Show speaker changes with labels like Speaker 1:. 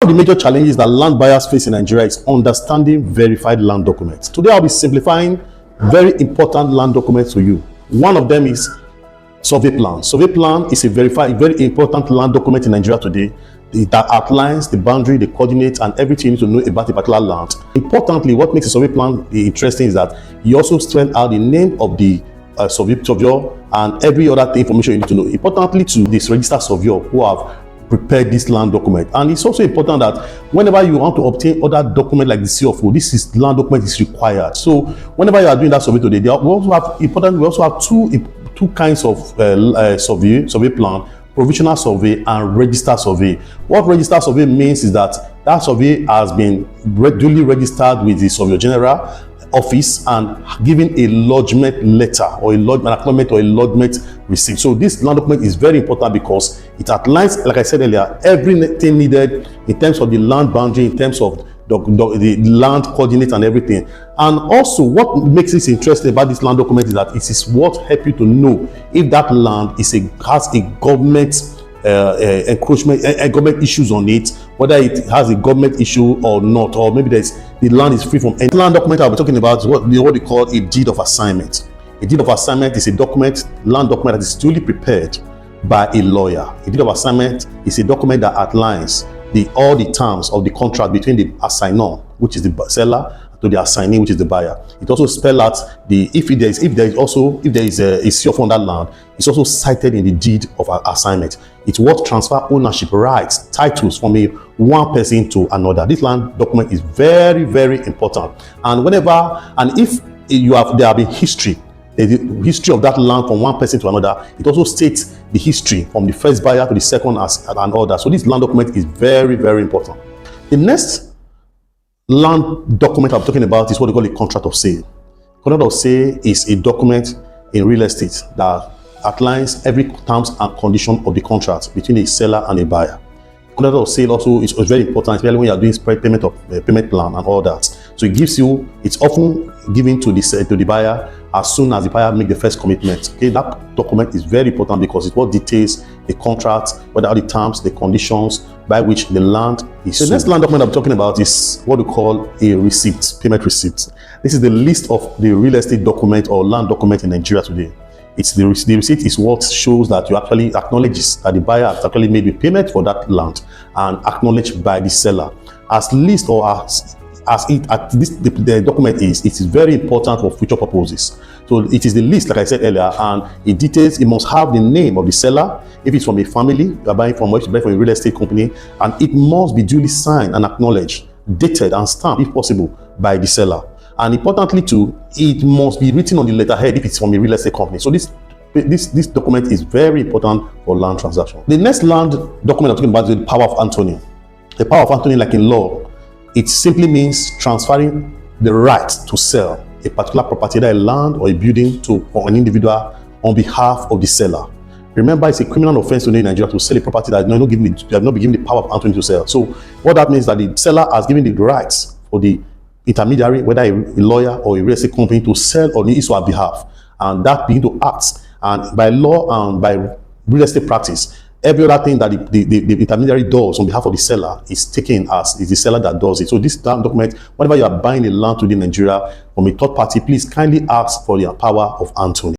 Speaker 1: One of the major challenges that land buyers face in Nigeria is understanding verified land documents. Today, I'll be simplifying very important land documents to you. One of them is survey plan. Survey plan is a very important land document in Nigeria today that outlines the boundary, the coordinates, and everything you need to know about a particular land. Importantly, what makes a survey plan interesting is that you also spell out the name of the surveyor and every other information you need to know. Importantly, to this registered surveyor who have prepared this land document. And it's also important that whenever you want to obtain other document like the CFO, this land document is required. So whenever you are doing that survey today, we also have two kinds of survey plan: provisional survey and registered survey. What registered survey means is that that survey has been duly registered with the Surveyor General office and given a lodgement letter or an acknowledgement or a lodgement receipt. So this land document is very important because it outlines, like I said earlier, everything needed in terms of the land boundary, in terms of the land coordinate and everything. And also what makes this interesting about this land document is that it is what helps you to know if that land has a government encroachment, government issues on it, whether it has a government issue or not, or maybe the land is free from any. Land document I'll be talking about is what they call a deed of assignment. A deed of assignment is a land document that is duly prepared by a lawyer. A deed of assignment is a document that outlines all the terms of the contract between the assignor, which is the seller, to the assignee, which is the buyer. It also spells out if there is a CFO on that land, it's also cited in the deed of assignment. It's what transfer ownership rights, titles from one person to another. This land document is very, very important. And if there have been history, the history of that land from one person to another, it also states the history from the first buyer to the second and order. So this land document is very, very important. The next land document I'm talking about is what they call a contract of sale. Contract of sale is a document in real estate that outlines every terms and condition of the contract between a seller and a buyer. Contract of sale also is very important, especially when you are doing spread payment of payment plan and all that. So it's often given to the buyer as soon as the buyer makes the first commitment. Okay, that document is very important because it's what details the contract, what are the terms, the conditions by which the land is sold. The next land document I'm talking about is what we call a receipt, payment receipt. This is the list of the real estate document or land document in Nigeria today. The receipt is what shows that you actually acknowledges that the buyer has actually made the payment for that land and acknowledged by the seller. As list or the document it is very important for future purposes. So it is the list, like I said earlier, and it must have the name of the seller. If it's from a family, you are buying from a real estate company, and it must be duly signed and acknowledged, dated and stamped if possible by the seller. And importantly too, it must be written on the letterhead if it's from a real estate company. So this document is very important for land transaction. The next land document I'm talking about is the power of attorney. The power of attorney, like in law, it simply means transferring the right to sell a particular property, either a land or a building, to an individual on behalf of the seller. Remember, it's a criminal offense today in Nigeria to sell a property that has not been given the power of attorney to sell. So what that means is that the seller has given the rights for the intermediary, whether a lawyer or a real estate company, to sell on his or her behalf, and that begin to act. And by law and by real estate practice, every other thing that the intermediary does on behalf of the seller is taken as the seller that does it. So this document, whenever you are buying a land today in Nigeria from a third party, please kindly ask for the power of attorney.